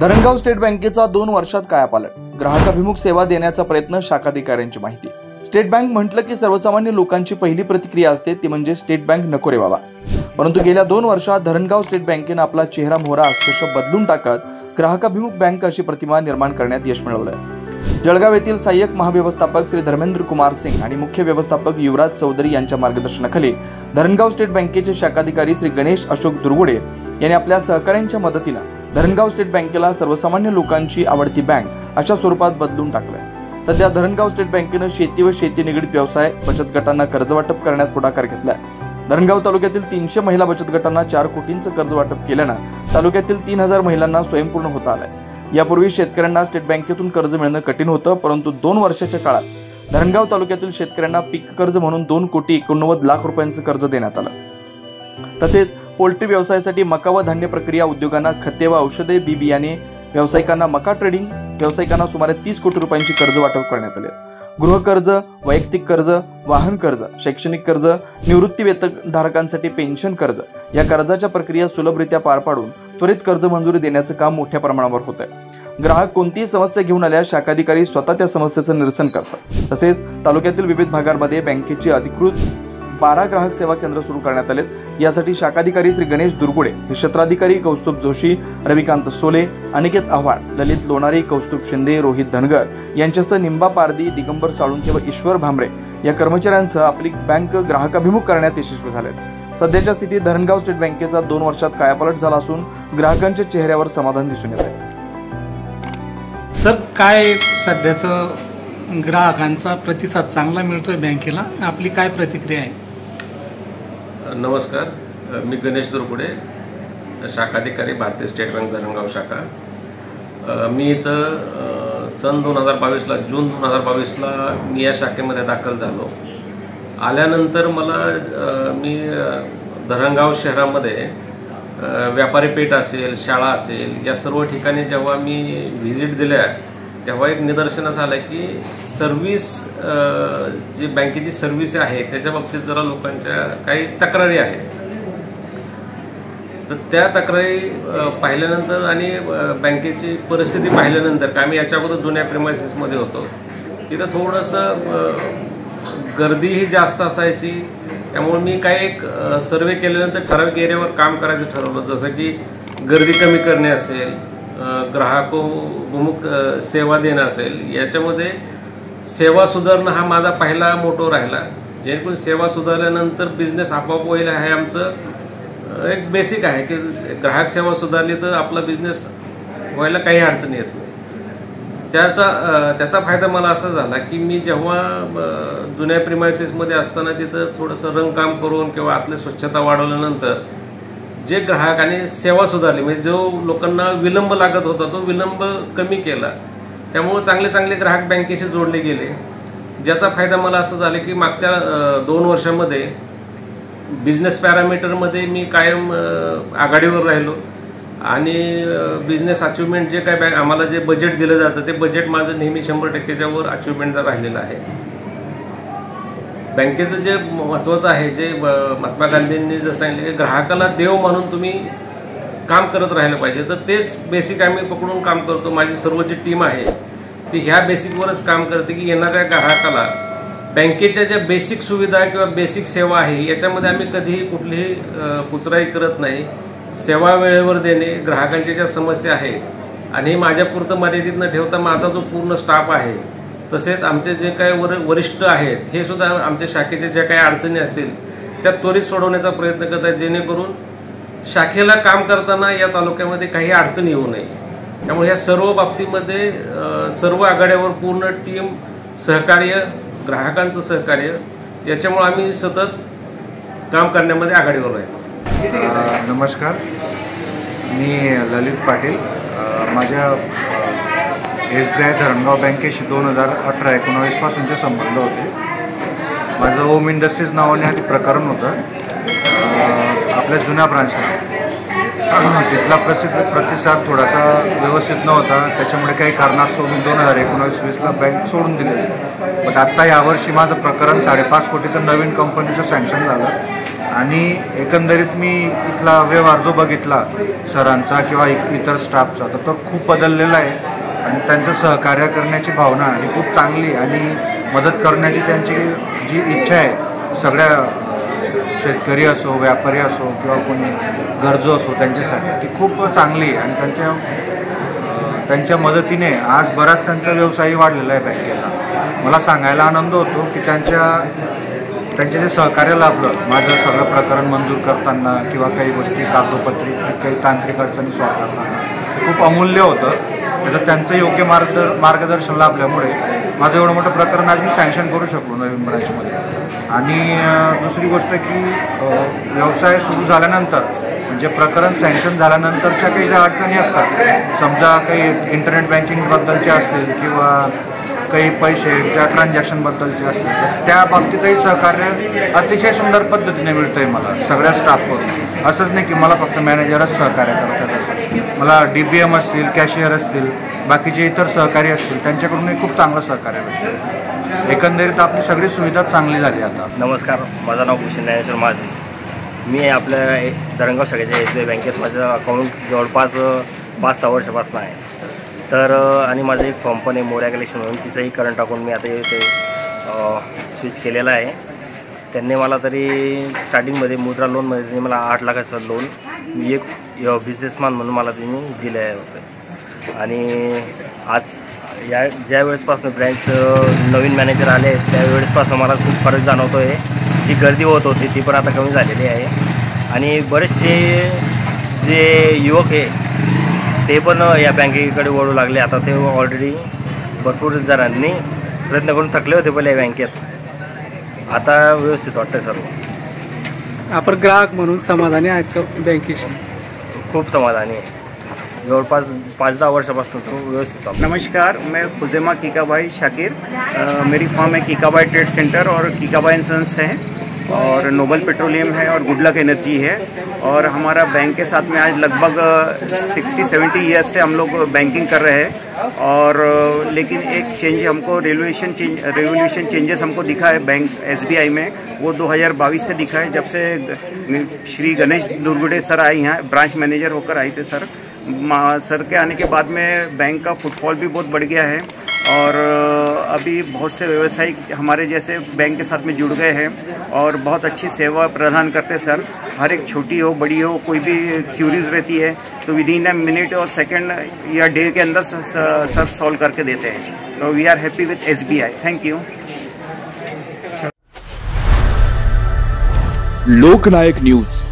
Dharangaon state बँकेचा 2 वर्षात कायापालट, ग्राहकाभिमुख सेवा देण्याचा प्रयत्न, शाखाधिकाऱ्यांची माहिती। स्टेट बँक म्हटलं की सर्वसामान्य लोकांची पहिली प्रतिक्रिया असते ती म्हणजे स्टेट बँक नको रे बाबा। परंतु गेल्या 2 वर्षात धरणगाव स्टेट बँकेने आपला चेहरा मोहरा अक्षरशः बदलून टाकत ग्राहकाभिमुख बँक अशी प्रतिमा निर्माण करण्यात यश मिळवलंय। जळगाव येथील सहाय्यक महाव्यवस्थापक श्री धर्मेंद्र कुमार सिंग आणि मुख्य व्यवस्थापक युवराज चौधरी यांच्या मार्गदर्शनाखाली धरणगाव स्टेट बँकेचे शाखाधिकारी श्री गणेश अशोक दुर्गुडे यांनी आपल्या सहकाऱ्यांच्या मदतीने धरणगाव स्टेट बँकेला सर्वसामान्य लोकांची आवडती बँक अशा स्वरूपात बदलून टाकलंय। सध्या धरणगाव स्टेट बँकेने शेती व शेती निगडित व्यवसाय बचत गटांना कर्ज वाटप करण्यात पुढाकार घेतलाय। धरणगाव तालुक्यातील 300 महिला बचत गटांना 4 कोटींचं कर्ज वाटप केल्यानं तालुक्यातील 3000 महिलांना स्वयंपूर्ण होता आलंय। यापूर्वी शेतकऱ्यांना स्टेट बँकेतून कर्ज मिळणं कठीण होतं, परंतु 2 वर्षाच्या काळात धरणगाव तालुक्यातील शेतकऱ्यांना पीक कर्ज म्हणून 2,89,00,000 रुपयांचं कर्ज देण्यात आलं। तसेच पोल्ट्री व्यवसायासाठी मका व धान्य प्रक्रिया उद्योगांना खते व औषधे, बी बियाणे, व्यावसायिकांना मका ट्रेडिंग व्यावसायिकांना सुमारे 30 कोटी रुपयांची कर्ज वाटप करण्यात आले। गृह कर्ज, वैयक्तिक कर्ज, वाहन कर्ज, शैक्षणिक कर्ज, निवृत्ती वेतनधारकांसाठी पेन्शन कर्ज या कर्जाच्या प्रक्रिया सुलभरित्या पार पाडून त्वरित कर्ज मंजुरी देण्याचं काम मोठ्या प्रमाणावर होत आहे। ग्राहक कोणतीही समस्या घेऊन आल्यास शाखाधिकारी स्वतः त्या समस्येचं निरसन करतात। तसेच तालुक्यातील विविध भागांमध्ये बँकेची अधिकृत 12 ग्राहक सेवा केंद्र सुरू करण्यात आलेत। यासाठी शाखाधिकारी श्री गणेश दुर्गुडे हे क्षेत्राधिकारी कौस्तुभ जोशी, रविकांत सोले, अनिकेत आव्हाड, ललित लोणारी, कौस्तुभ शिंदे, रोहित धनगर यांच्यासह निंबा पारदी, दिगंबर साळुंखे व ईश्वर भामरे या कर्मचाऱ्यांसह आपली बँक ग्राहकाभिमुख करण्यात यशस्वी झालेत। सध्याच्या स्थितीत धरणगाव स्टेट बँकेचा 2 वर्षात कायापालट झाला असून ग्राहकांच्या चेहऱ्यावर समाधान दिसून येत आहे। सर, काय सध्याचं ग्राहकांचा प्रतिसाद चांगला मिळतोय बँकेला, आपली काय प्रतिक्रिया आहे? नमस्कार, मी गणेश दुर्गुडे, शाखाधिकारी भारतीय स्टेट बँक धरणगाव शाखा। मी इथं सन 2022ला जून 2022ला मी या शाखेमध्ये दाखल झालो। आल्यानंतर मी धरणगाव शहरामध्ये व्यापारी पेठ असेल, शाळा असेल, या सर्व ठिकाणी जेव्हा मी व्हिजिट दिल्या तेव्हा एक निदर्शनास आलं की सर्व्हिस जी बँकेची सर्व्हिस आहे त्याच्या बाबतीत जरा लोकांच्या काही तक्रारी आहेत। तर त्या तक्रारी पाहिल्यानंतर आणि बँकेची परिस्थिती पाहिल्यानंतर का आम्ही याच्या अगोदर जुन्या प्रेमायसिसमध्ये होतो, तिथं थोडंसं गर्दीही जास्त असायची। त्यामुळे मी काही एक सर्वे केल्यानंतर ठराविक एरियावर काम करायचं ठरवलं, जसं की गर्दी कमी करणे असेल, ग्राहकाभिमुख सेवा देणं असेल। याच्यामध्ये सेवा सुधारणं हा माझा पहिला मोटो राहिला। जेणेकरून सेवा सुधारल्यानंतर बिझनेस आपोआप होईल हे आमचं एक बेसिक आहे की ग्राहक सेवा सुधारली तर आपला बिझनेस व्हायला काही अडचण येत नाही। त्याचा फायदा मला असा झाला की मी जेव्हा जुन्या प्रिमायसिसमध्ये असताना तिथं थोडंसं रंगकाम करून किंवा आतली स्वच्छता वाढवल्यानंतर जे ग्राहकांनी सेवा सुधारली, म्हणजे जो लोकांना विलंब लागत होता तो विलंब कमी केला। त्यामुळे चांगले ग्राहक बँकेशी जोडले गेले, ज्याचा फायदा मला असं झाला की मागच्या 2 वर्षामध्ये बिझनेस पॅरामीटरमध्ये मी कायम आघाडीवर राहिलो आणि बिझनेस अचिव्हमेंट जे काय आम्हाला जे बजेट दिलं जातं ते बजेट माझं नेहमी 100%च्या वर अचिव्हमेंटचं राहिलेलं आहे। बँकेचं जे महत्त्वाचं आहे, जे महात्मा गांधींनी जसं सांगितलं की ग्राहकाला देव मानून तुम्ही काम करत राहिलं पाहिजे, तर तेच बेसिक आम्ही पकडून काम करतो। माझी सर्व जी टीम आहे ती ह्या बेसिकवरच काम करते की येणाऱ्या ग्राहकाला बँकेच्या ज्या बेसिक सुविधा किंवा बेसिक सेवा आहे याच्यामध्ये आम्ही कधीही कुठलीही कुचराई करत नाही। सेवा वेळेवर देणे, ग्राहकांच्या ज्या समस्या आहेत आणि माझ्यापुरतं मर्यादित न ठेवता माझा जो पूर्ण स्टाफ आहे, तसेच आमचे जे काही वरिष्ठ आहेत हे सुद्धा आमच्या शाखेच्या ज्या काही अडचणी असतील त्या त्वरित सोडवण्याचा प्रयत्न करतात, जेणेकरून शाखेला काम करताना या तालुक्यामध्ये काही अडचण येऊ नये। त्यामुळे ह्या सर्व बाबतीमध्ये सर्व आघाड्यावर पूर्ण टीम, सहकार्य, ग्राहकांचं सहकार्य याच्यामुळे आम्ही सतत काम करण्यामध्ये आघाडीवर राहिलो। नमस्कार, मी ललित पाटील, माझ्या SBI धरणगाव बँकेशी 2018-19 पासूनचे संबंध होते। माझं होम इंडस्ट्रीज नावाने आधी प्रकरण होतं आपल्या जुन्या ब्रांचला। तिथला प्रतिसाद थोडासा व्यवस्थित नव्हता, त्याच्यामुळे काही कारणास्तव मी 2019-20ला बँक सोडून दिली। पण आत्ता यावर्षी माझं प्रकरण 5.5 कोटीचं नवीन कंपनीचं सँक्शन झालं आणि एकंदरीत मी इथला व्यवहार जो बघितला सरांचा किंवा इतर स्टाफचा, तर तो खूप बदललेला आहे आणि त्यांचं सहकार्य करण्याची भावना ही खूप चांगली आणि मदत करण्याची त्यांची जी इच्छा आहे सगळ्या शेतकरी असो, व्यापारी असो किंवा कोणी गरजू असो त्यांच्यासाठी, ती खूप चांगली आहे आणि त्यांच्या मदतीने आज बराच त्यांचा व्यवसायही वाढलेला आहे बँकेचा. मला सांगायला आनंद होतो की त्यांचे जे सहकार्य लाभलं माझं सगळं प्रकरण मंजूर करताना किंवा काही गोष्टी कागदोपत्री काही तांत्रिक अडचणी सॉल्व्ह करताना ते खूप अमूल्य होतं. त्याचं त्यांचं योग्य मार्गदर्शन लाभल्यामुळे माझं एवढं मोठं प्रकरण आज मी सँक्शन करू शकलो नवीन ब्रांचमध्ये. आणि दुसरी गोष्ट की व्यवसाय सुरू झाल्यानंतर म्हणजे प्रकरण सँक्शन झाल्यानंतरच्या काही ज्या अडचणी असतात, समजा काही इंटरनेट बँकिंगबद्दलच्या असतील किंवा काही पैशाच्या ट्रान्झॅक्शनबद्दलचे असतील, तर त्या बाबतीतही सहकार्य अतिशय सुंदर पद्धतीने मिळतं आहे मला सगळ्या स्टाफकडून. असंच नाही की मला फक्त मॅनेजरच सहकार्य करतात, असं मला DBM असतील, कॅशियर असतील, बाकीचे इतर सहकारी असतील त्यांच्याकडूनही खूप चांगलं सहकार्य मिळतं. एकंदरीत आपली सगळी सुविधा चांगली झाली आता. नमस्कार, माझं नाव भूषण ज्ञानेश्वर माझे. मी आपल्या धरणगाव शाखेच्या SBI बँकेत माझं अकाउंट जवळपास 5-6 वर्षापासून आहे. तर आणि माझं एक फॉर्म पण आहे मोर्या कलेक्शन म्हणून, तिचंही करंट अकाउंट मी आता इथे स्विच केलेलं आहे. त्यांनी मला तरी स्टार्टिंगमध्ये मुद्रा लोनमध्ये त्यांनी मला 8 लाखाचं लोन मी एक बिझनेसमॅन म्हणून मला त्यांनी दिलं होतं. आणि आज ज्या वेळेसपासून ब्रँच नवीन मॅनेजर आले त्यावेळेसपासून मला खूप फरक जाणवतो आहे. जी गर्दी होत होती ती पण आता कमी झालेली आहे आणि बरेचसे जे युवक आहे ते पण या बँकेकडे वळू लागले. आता ते ऑलरेडी भरपूर जणांनी प्रयत्न करून थकले होते पहिले या बँकेत, आता व्यवस्थित वाटतं सर्व. आपण ग्राहक म्हणून समाधानी आहेत का बँकेशी? खूप समाधानी आहे. जवळपास 5-10 वर्षापासून तो व्यवस्थित चालतो. नमस्कार, मैं खुज़ैमा कीकाबाई शाकिर, मेरी फर्म है कीकाबाई ट्रेड सेंटर और कीकाबाई एंड सन्स है और नोबल पेट्रोलियम है और गुड लक एनर्जी है. और हमारा बैंक के साथ में आज लगभग 60-70 ईयर्स से हम लोग बैंकिंग कर रहे हैं. और लेकिन एक चेंज हमको रेवोल्यूशन चेंजेस हमको दिखा है बैंक SBI में, वो 2022 से दिखा है, जब से श्री गणेश दुर्गुडे सर आए यहाँ ब्रांच मैनेजर होकर आए थे. सर के आने के बाद में बैंक का फुटफॉल भी बहुत बढ़ गया है और अभी बहुत से व्यवसायिक हमारे जैसे बैंक के साथ में जुड़ गए हैं और बहुत अच्छी सेवा प्रदान करते हैं सर. हर एक छोटी हो बड़ी हो कोई भी क्यूरीज रहती है तो विदिन अ मिनट और सेकंड या डे के अंदर सर सॉल्व करके देते हैं. तो we are happy with SBI. Thank you. Loknayak news